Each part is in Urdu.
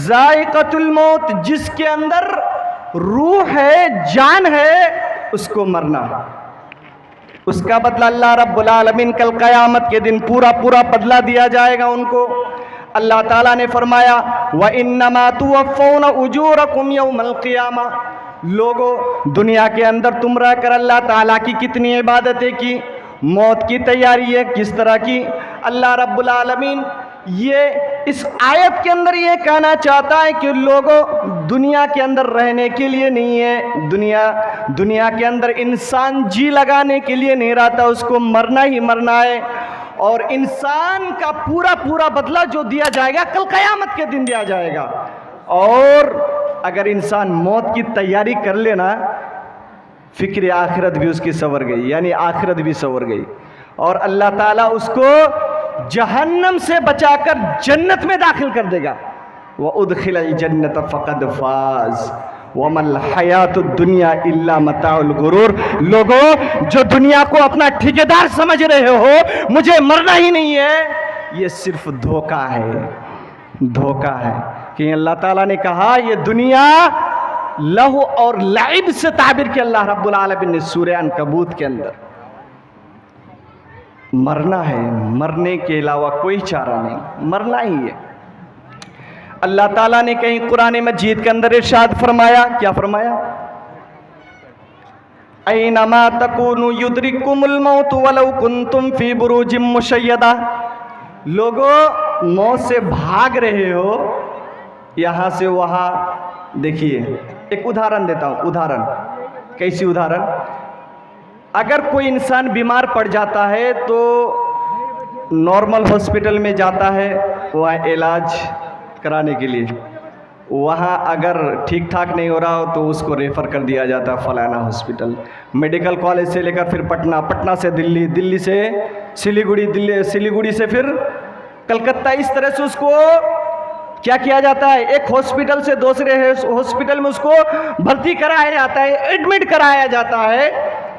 ذائقۃ الموت، جس کے اندر روح ہے، جان ہے، اس کو مرنا، اس کا بدلہ اللہ رب العالمین کل قیامت کے دن پورا بدلہ دیا جائے گا ان کو۔ اللہ تعالیٰ نے فرمایا وَإِنَّمَا تُوَفَّوْنَ أُجُورَكُمْ يَوْمَ الْقِيَامَةِ، لوگوں دنیا کے اندر تم رہ کر اللہ تعالیٰ کی کتنی عبادتیں کی، موت کی تیاری ہے کس طرح کی۔ اللہ رب العالمین یہ اس آیت کے اندر یہ کہنا چاہتا ہے کہ لوگوں دنیا کے اندر رہنے کے لیے نہیں ہے، دنیا کے اندر انسان جی لگانے کے لیے نہیں رہتا، اس کو مرنا ہی مرنا ہے، اور انسان کا پورا بدلہ جو دیا جائے گا کل قیامت کے دن دیا جائے گا۔ اور اگر انسان موت کی تیاری کر لینا، فکر آخرت بھی اس کی سنور گئی، یعنی آخرت بھی سنور گئی، اور اللہ تعالیٰ اس کو جہنم سے بچا کر جنت میں داخل کر دے گا۔ وَأُدْخِلَ الْجَنَّةَ فَقَدْ فَازَ وَمَا الْحَيَاةُ الدُّنْيَا إِلَّا مَتَاعُ الْغُرُورِ۔ لوگوں جو دنیا کو اپنا ٹھیکیدار سمجھ رہے ہو، مجھے مرنا ہی نہیں ہے، یہ صرف دھوکہ ہے، کہ اللہ تعالیٰ نے کہا یہ دنیا لہو اور لعب سے تعبیر کیا اللہ رب العالمین نے سورہ عنکبوت کے اندر۔ مرنا ہے، مرنے کے علاوہ کوئی چارہ نہیں، مرنا ہی ہے۔ اللہ تعالیٰ نے کہیں قرآن مجید کے اندر ارشاد فرمایا، کیا فرمایا؟ اینما تکونوا یدرککم الموت ولو کنتم فی بروج مشیدہ۔ لوگوں موت سے بھاگ رہے ہو یہاں سے وہاں، دیکھیے ایک ادھارن دیتا ہوں، ادھارن کیسی ادھارن؟ اگر کوئی انسان بیمار پڑ جاتا ہے تو نارمل ہاسپٹل میں جاتا ہے وہاں علاج کرانے کے لیے، وہاں اگر ٹھیک ٹھاک نہیں ہو رہا ہو تو اس کو ریفر کر دیا جاتا ہے فلانا ہاسپٹل، میڈیکل کالج سے لے کر پھر پٹنہ، پٹنہ سے دلی، دلی سے سلیگوڑی، سلیگوڑی سے پھر کلکتہ، اس طرح سے اس کو کیا کیا جاتا ہے، ایک ہاسپٹل سے دوسرے ہاسپٹل میں اس کو بھرتی کرایا جاتا ہے، ایڈمٹ کرایا جاتا ہے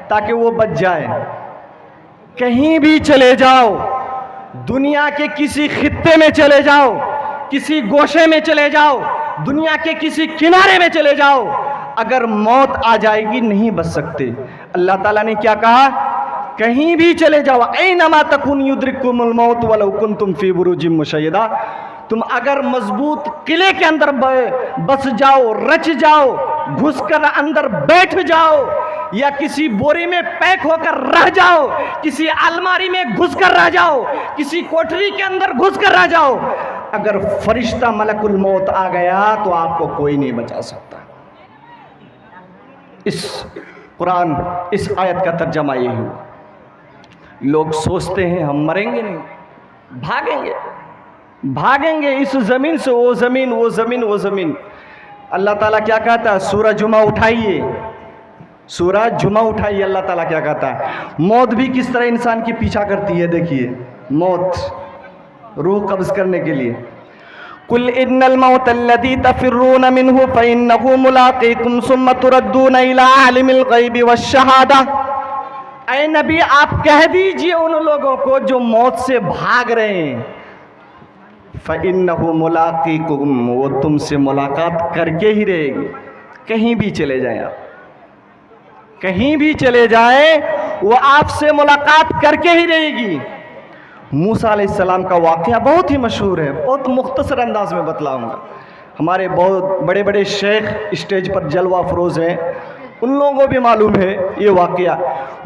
تاکہ وہ بچ جائے۔ کہیں بھی چلے جاؤ، دنیا کے کسی خطے میں چلے جاؤ، کسی گوشے میں چلے جاؤ، دنیا کے کسی کنارے میں چلے جاؤ، اگر موت آ جائے گی نہیں بچ سکتے۔ اللہ تعالیٰ نے کیا کہا؟ کہیں بھی چلے جاؤ، اینما تکون یدرککم الموت ولو کنتم فی بروج مشیدہ۔ تم اگر مضبوط قلعے کے اندر بس جاؤ، رچ جاؤ، گھس کر اندر بیٹھ جاؤ، یا کسی بوری میں پیک ہو کر رہ جاؤ، کسی الماری میں گھس کر رہ جاؤ، کسی کوٹری کے اندر گھس کر رہ جاؤ، اگر فرشتہ ملک الموت آ گیا تو آپ کو کوئی نہیں بچا سکتا۔ اس آیت کا ترجمہ یہی ہوا۔ لوگ سوچتے ہیں ہم مریں گے نہیں، بھاگیں گے اس زمین سے وہ زمین۔ اللہ تعالیٰ کیا کہتا ہے؟ سورہ جمعہ اٹھائیے، اللہ تعالیٰ کیا کہتا ہے؟ موت بھی کس طرح انسان کی پیچھا کرتی ہے، دیکھیے موت روح قبض کرنے کے لیے۔ قُلْ إِنَّ الْمَوْتَ الَّذِي تَفِرُّونَ مِنْهُ فَإِنَّهُ مُلَاقِيكُمْ ثُمَّ تُرَدُّونَ إِلَىٰ عَالِمِ الْغَيْبِ وَالشَّهَادَةِ۔ اے نبی آپ کہہ دیجئے ان لوگوں کو جو موت سے بھاگ رہے ہیں، فَإِنَّهُ مُلَاقِيكُمْ، وہ تم سے ملاقات کر کے ہی رہے گی۔ کہیں بھی چلے جائیں آپ، کہیں بھی چلے جائیں وہ آپ سے ملاقات کر کے ہی رہے گی۔ موسیٰ علیہ السلام کا واقعہ بہت ہی مشہور ہے، بہت مختصر انداز میں بتلاؤں گا۔ ہمارے بہت بڑے بڑے شیخ اسٹیج پر جلوہ افروز ہیں، ان لوگوں کو بھی معلوم ہے یہ واقعہ۔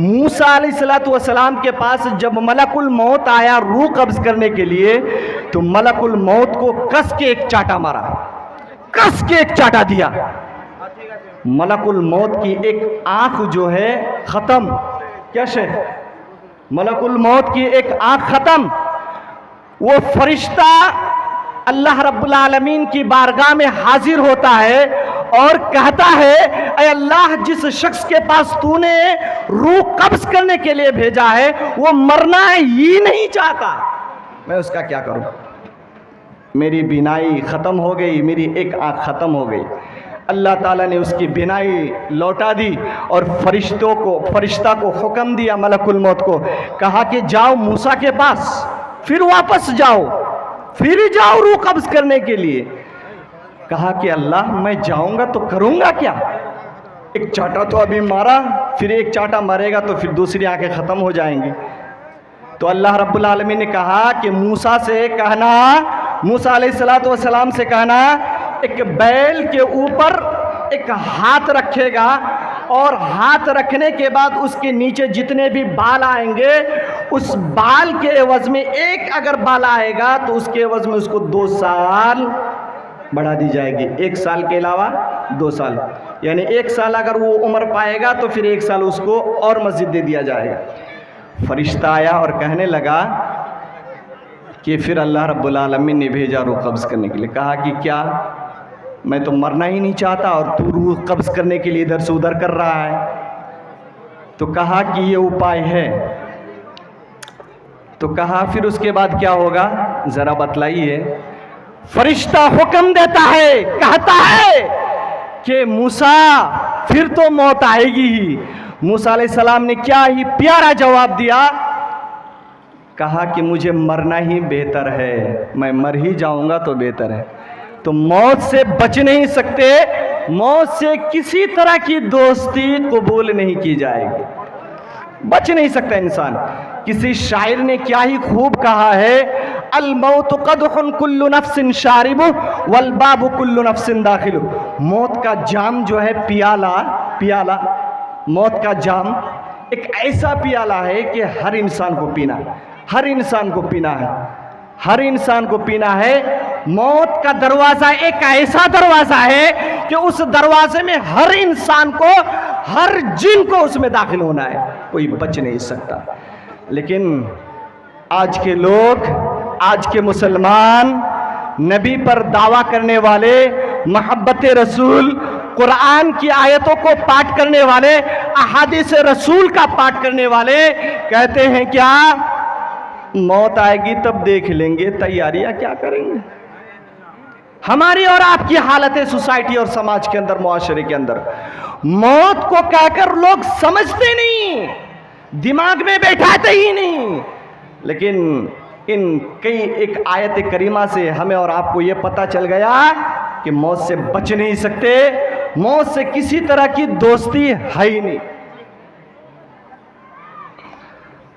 موسیٰ علیہ السلام کے پاس جب ملک الموت آیا روح قبض کرنے کے لیے، تو ملک الموت کو کس کے ایک چاٹا مارا، کس کے ایک چاٹا دیا۔ ملک الموت کی ایک آنکھ جو ہے ختم، کیا شیخ؟ ملک الموت کی ایک آنکھ ختم۔ وہ فرشتہ اللہ رب العالمین کی بارگاہ میں حاضر ہوتا ہے اور کہتا ہے اے اللہ، جس شخص کے پاس تو نے روح قبض کرنے کے لیے بھیجا ہے وہ مرنا ہی نہیں چاہتا، میں اس کا کیا کروں؟ میری بینائی ختم ہو گئی، میری ایک آنکھ ختم ہو گئی۔ اللہ تعالیٰ نے اس کی بینائی لوٹا دی اور فرشتہ کو حکم دیا، ملک الموت کو کہا کہ جاؤ موسیٰ کے پاس، پھر واپس جاؤ، پھر جاؤ روح قبض کرنے کے لیے. کہا کہ اللہ میں جاؤں گا تو کروں گا کیا؟ ایک چاٹا تو ابھی مارا، پھر ایک چاٹا مارے گا تو پھر دوسری آنکھیں ختم ہو جائیں گی. تو اللہ رب العالمین نے کہا کہ موسیٰ سے کہنا، موسیٰ علیہ السلام سے کہنا ایک بیل کے اوپر ایک ہاتھ رکھے گا، اور ہاتھ رکھنے کے بعد اس کے نیچے جتنے بھی بال آئیں گے اس بال کے عوض میں ایک اگر بال آئے گا تو اس کے عوض میں اس کو 2 سال بڑھا دی جائے گی. 1 سال کے علاوہ 2 سال، یعنی 1 سال اگر وہ عمر پائے گا تو پھر 1 سال اس کو اور مزید دے دیا جائے گا. فرشتہ آیا اور کہنے لگا کہ پھر اللہ رب العالمین نے بھیجا روح قبض کرنے کے لیے. کہا کہ کیا میں تو مرنا ہی نہیں چاہتا اور تو روح قبض کرنے کے لیے ادھر سے ادھر کر رہا ہے؟ تو کہا کہ یہ اپائے ہے. تو کہا پھر اس کے بعد کیا ہوگا ذرا بتلائیے. فرشتہ حکم دیتا ہے، کہتا ہے کہ موسیٰ پھر تو موت آئے گی ہی. موسیٰ علیہ السلام نے کیا ہی پیارا جواب دیا، کہا کہ مجھے مرنا ہی بہتر ہے، میں مر ہی جاؤں گا تو بہتر ہے. تو موت سے بچ نہیں سکتے، موت سے کسی طرح کی دوستی قبول نہیں کی جائے گی، بچ نہیں سکتا انسان. کسی شاعر نے کیا ہی خوب کہا ہے، الموت قدح کل نفس شارب والباب کل نفس داخل. موت کا جام جو ہے پیالہ، موت کا جام ایک ایسا پیالہ ہے کہ ہر انسان کو پینا ہے، ہر انسان کو پینا ہے، ہر انسان کو پینا ہے. موت کا دروازہ ایک ایسا دروازہ ہے کہ اس دروازے میں ہر انسان کو، ہر جن کو اس میں داخل ہونا ہے، کوئی بچ نہیں سکتا. لیکن آج کے لوگ، آج کے مسلمان، نبی پر دعویٰ کرنے والے، محبت رسول، قرآن کی آیتوں کو پاٹ کرنے والے، احادیث رسول کا پاٹ کرنے والے کہتے ہیں کیا موت آئے گی تب دیکھ لیں گے، تیاریاں کیا کریں گے. ہماری اور آپ کی حالت ہے سوسائٹی اور سماج کے اندر، معاشرے کے اندر، موت کو کہہ کر لوگ سمجھتے نہیں، دماغ میں بیٹھاتے ہی نہیں. لیکن ایک آیت کریمہ سے ہمیں اور آپ کو یہ پتہ چل گیا کہ موت سے بچ نہیں سکتے، موت سے کسی طرح کی دوستی ہے ہی نہیں.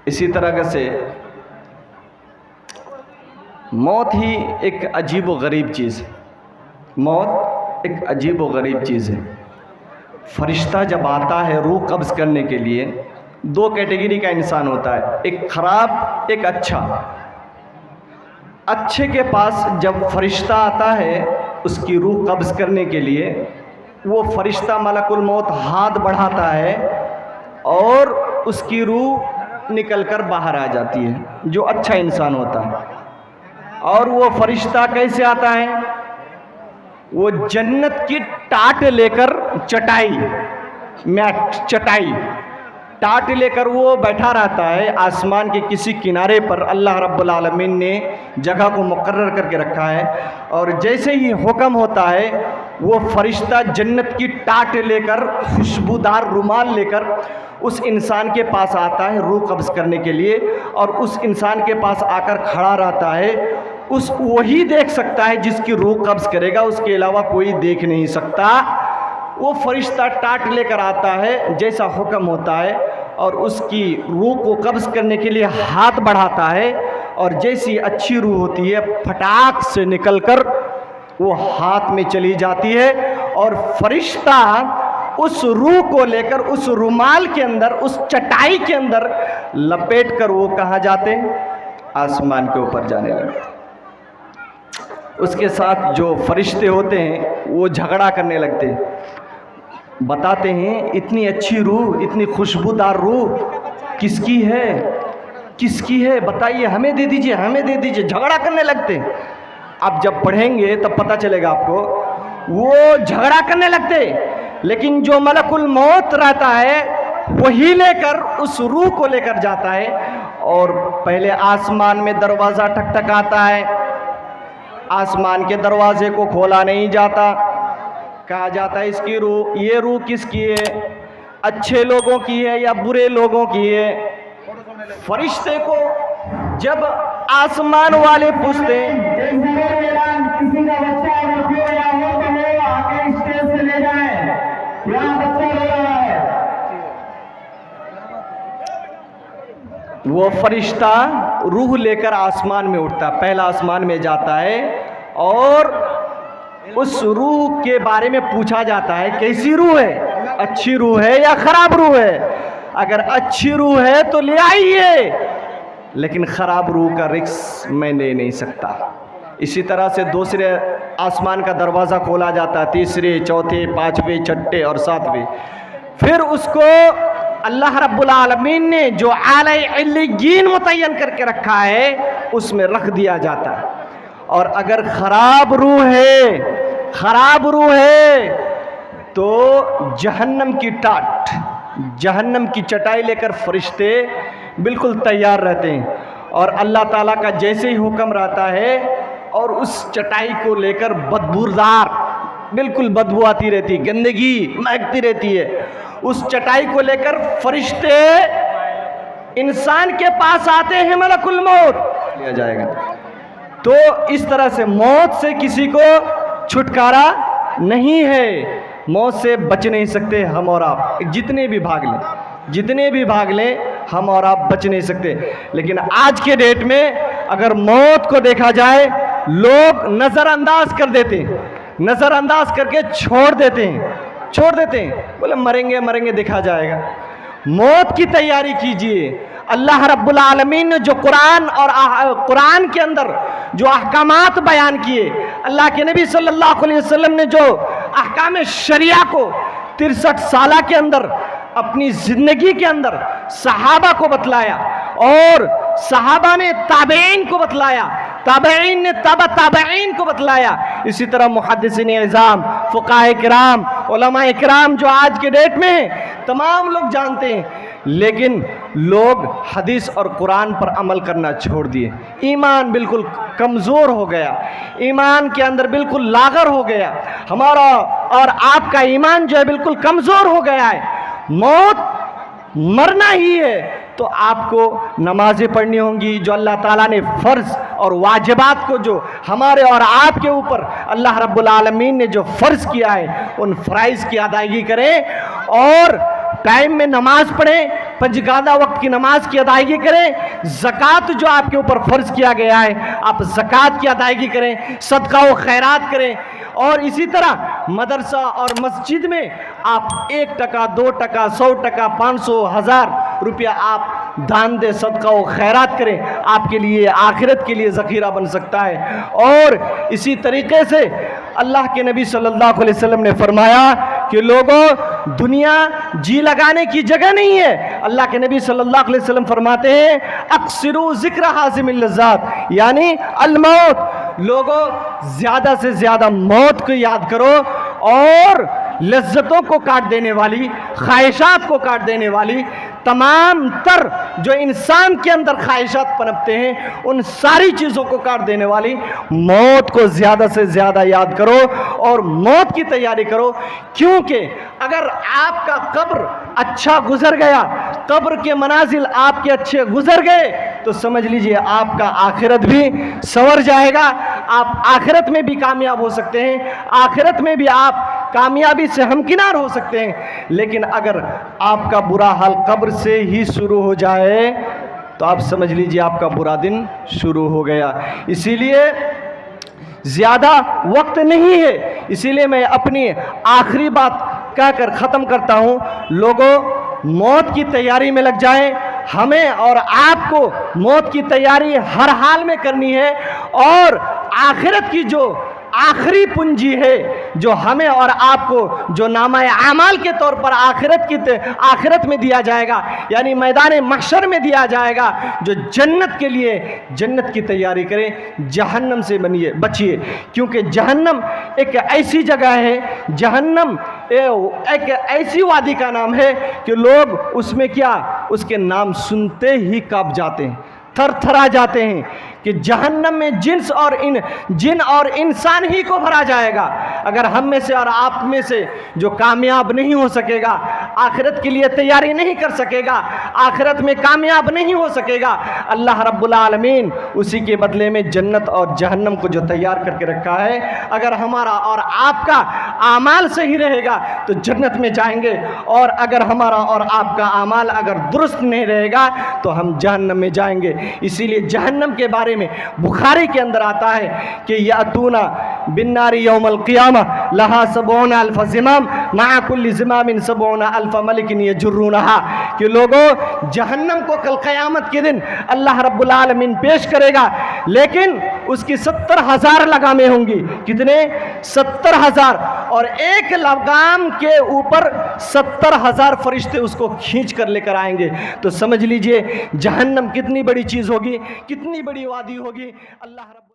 اسی طرح سے موت ہی ایک عجیب و غریب چیز ہے، موت ایک عجیب و غریب چیز ہے. فرشتہ جب آتا ہے روح قبض کرنے کے لیے، 2 کیٹیگری کا انسان ہوتا ہے، ایک خراب ایک اچھا. اچھے کے پاس جب فرشتہ آتا ہے اس کی روح قبض کرنے کے لیے، وہ فرشتہ ملک الموت ہاتھ بڑھاتا ہے اور اس کی روح نکل کر باہر آ جاتی ہے، جو اچھا انسان ہوتا ہے. اور وہ فرشتہ کیسے آتا ہے؟ وہ جنت کی ٹاٹ لے کر، چٹائی ٹاٹ لے کر وہ بیٹھا رہتا ہے آسمان کے کسی کنارے پر. اللہ رب العالمین نے جگہ کو مقرر کر کے رکھا ہے، اور جیسے ہی حکم ہوتا ہے وہ فرشتہ جنت کی ٹاٹ لے کر، خوشبودار رومال لے کر اس انسان کے پاس آتا ہے روح قبض کرنے کے لیے، اور اس انسان کے پاس آ کر کھڑا رہتا ہے. وہی دیکھ سکتا ہے جس کی روح قبض کرے گا، اس کے علاوہ کوئی دیکھ نہیں سکتا. وہ فرشتہ ٹاٹ لے کر آتا ہے جیسا حکم ہوتا ہے، اور اس کی روح کو قبض کرنے کے لیے ہاتھ بڑھاتا ہے، اور جیسی اچھی روح ہوتی ہے پھٹاک سے نکل کر وہ ہاتھ میں چلی جاتی ہے. اور فرشتہ اس روح کو لے کر اس رومال کے اندر، اس چٹائی کے اندر لپیٹ کر وہ کہاں جاتے ہیں؟ آسمان کے اوپر جانے لگتے. اس کے ساتھ جو فرشتے ہوتے ہیں وہ جھگڑا کرنے لگتے ہیں، بتاتے ہیں اتنی اچھی روح، اتنی خوشبودار روح کس کی ہے، کس کی ہے بتائیے، ہمیں دے دیجئے، ہمیں دے دیجئے. جھگڑا کرنے لگتے ہیں. اب جب پڑھیں گے تب پتہ چلے گا آپ کو، وہ جھگڑا کرنے لگتے. لیکن جو ملک الموت رہتا ہے وہی لے کر اس روح کو لے کر جاتا ہے، اور پہلے آسمان میں دروازہ ٹھکٹھکاتا ہے. آسمان کے دروازے کو کھولا نہیں جاتا، کہا جاتا ہے اس کی روح، یہ روح کس کی ہے، اچھے لوگوں کی ہے یا برے لوگوں کی ہے. فرشتے کو جب آسمان والے پوچھتے ہیں وہ فرشتہ روح لے کر آسمان میں اٹھتا ہے، پہلا آسمان میں جاتا ہے اور اس روح کے بارے میں پوچھا جاتا ہے کیسی روح ہے، اچھی روح ہے یا خراب روح ہے؟ اگر اچھی روح ہے تو لے آئیے، لیکن خراب روح کا رزق میں لے نہیں سکتا۔ اسی طرح سے دوسرے آسمان کا دروازہ کھولا جاتا ہے، تیسرے، چوتھے، پانچویں، چھٹے اور ساتویں۔ پھر اس کو اللہ رب العالمین نے جو اعلی علیین متعین کر کے رکھا ہے اس میں رکھ دیا جاتا ہے۔ اور اگر خراب روح ہے تو جہنم کی ٹاٹ، جہنم کی چٹائی لے کر فرشتے بالکل تیار رہتے ہیں، اور اللہ تعالیٰ کا جیسے ہی حکم رہتا ہے اور اس چٹائی کو لے کر بدبودار، بالکل بدبو آتی رہتی، گندگی مہکتی رہتی ہے، اس چٹائی کو لے کر فرشتے انسان کے پاس آتے ہیں، ملک الموت لیا جائے گا۔ تو اس طرح سے موت سے کسی کو چھٹکارا نہیں ہے، موت سے بچ نہیں سکتے ہم اور آپ، جتنے بھی بھاگ لیں ہم اور آپ بچ نہیں سکتے۔ لیکن آج کے ڈیٹ میں اگر موت کو دیکھا جائے لوگ نظر انداز کر دیتے ہیں، نظر انداز کر کے چھوڑ دیتے ہیں، بولے مریں گے دیکھا جائے گا۔ موت کی تیاری کیجئے۔ اللہ رب العالمین نے جو قرآن کے اندر جو احکامات بیان کیے، اللہ کے نبی صلی اللہ علیہ وسلم نے جو احکام شریعہ کو 63 سالہ کے اندر اپنی زندگی کے اندر صحابہ کو بتلایا، اور صحابہ نے تابعین کو بتلایا، تابعین نے تابعین کو بتلایا، اسی طرح محدثین اعظام، فقہاء کرام، علماء کرام جو آج کے ڈیٹ میں ہیں تمام لوگ جانتے ہیں، لیکن لوگ حدیث اور قرآن پر عمل کرنا چھوڑ دیے۔ ایمان بالکل کمزور ہو گیا، ایمان کے اندر بالکل لاغر ہو گیا، ہمارا اور آپ کا ایمان جو ہے بالکل کمزور ہو گیا ہے۔ موت مرنا ہی ہے تو آپ کو نمازیں پڑھنی ہوں گی، جو اللہ تعالیٰ نے فرض اور واجبات کو جو ہمارے اور آپ کے اوپر اللہ رب العالمین نے جو فرض کیا ہے ان فرائض کی ادائیگی کریں، اور ٹائم میں نماز پڑھیں، پنجگانہ وقت کی نماز کی ادائیگی کریں، زکوٰۃ جو آپ کے اوپر فرض کیا گیا ہے آپ زکوٰۃ کی ادائیگی کریں، صدقہ و خیرات کریں، اور اسی طرح مدرسہ اور مسجد میں آپ 1 ٹکا 2 ٹکا 100 ٹکا 500 1000 روپیہ آپ دان دے، صدقہ و خیرات کریں، آپ کے لیے آخرت کے لیے ذخیرہ بن سکتا ہے۔ اور اسی طریقے سے اللہ کے نبی صلی اللہ علیہ وسلم نے فرمایا کہ لوگوں دنیا جی لگانے کی جگہ نہیں ہے۔ اللہ کے نبی صلی اللہ علیہ وسلم فرماتے ہیں اکثروا ذکر حازم اللذات، یعنی الموت، لوگوں زیادہ سے زیادہ موت کو یاد کرو، اور لذتوں کو کاٹ دینے والی، خواہشات کو کاٹ دینے والی، تمام تر جو انسان کے اندر خواہشات پنپتے ہیں ان ساری چیزوں کو کاٹ دینے والی موت کو زیادہ سے زیادہ یاد کرو اور موت کی تیاری کرو، کیونکہ اگر آپ کا قبر اچھا گزر گیا، قبر کے منازل آپ کے اچھے گزر گئے، تو سمجھ لیجئے آپ کا آخرت بھی سنور جائے گا، آپ آخرت میں بھی کامیاب ہو سکتے ہیں، آخرت میں بھی آپ کامیابی سے ہمکنار ہو سکتے ہیں۔ لیکن اگر آپ کا برا حال قبر سے ہی شروع ہو جائے تو آپ سمجھ لیجئے آپ کا برا دن شروع ہو گیا۔ اسی لیے زیادہ وقت نہیں ہے، اسی لیے میں اپنی آخری بات کہہ کر ختم کرتا ہوں، لوگوں موت کی تیاری میں لگ جائیں، ہمیں اور آپ کو موت کی تیاری ہر حال میں کرنی ہے، اور آخرت کی جو آخری پنجی ہے جو ہمیں اور آپ کو جو نامہ اعمال کے طور پر آخرت میں دیا جائے گا، یعنی میدان محشر میں دیا جائے گا، جو جنت کے لیے جنت کی تیاری کریں، جہنم سے بچیے، کیونکہ جہنم ایک ایسی جگہ ہے، جہنم ایک ایسی وادی کا نام ہے کہ لوگ اس میں اس کے نام سنتے ہی کانپ جاتے ہیں، تھر تھرا جاتے ہیں کہ جہنم میں جن اور انسان ہی کو بھرا جائے گا۔ اگر ہم میں سے اور آپ میں سے جو کامیاب نہیں ہو سکے گا، آخرت کے لیے تیاری نہیں کر سکے گا، آخرت میں کامیاب نہیں ہو سکے گا، اللہ رب العالمین اسی کے بدلے میں جنت اور جہنم کو جو تیار کر کے رکھا ہے، اگر ہمارا اور آپ کا اعمال صحیح رہے گا تو جنت میں جائیں گے، اور اگر ہمارا اور آپ کا اعمال اگر درست نہیں رہے گا تو ہم جہنم میں جائیں گے۔ اسی لیے جہنم کے بارے میں بخاری کے اندر آتا ہے کہ یاتونا بالنار یوم القیامہ لہا 70,000 زمام مع کل زمام 70,000 ملک یجرونہا، کہ لوگوں جہنم کو کل قیامت کے دن اللہ رب العالمین پیش کرے گا، لیکن اس کی 70,000 لگامیں ہوں گی۔ کتنے؟ 70,000، اور ایک لگام کے اوپر 70,000 فرشتے اس کو کھینچ کر لے کر آئیں گے۔ تو سمجھ لیجئے جہنم کتنی بڑی چیز ہوگی، کتنی بڑی وادی ہوگی۔ اللہ رب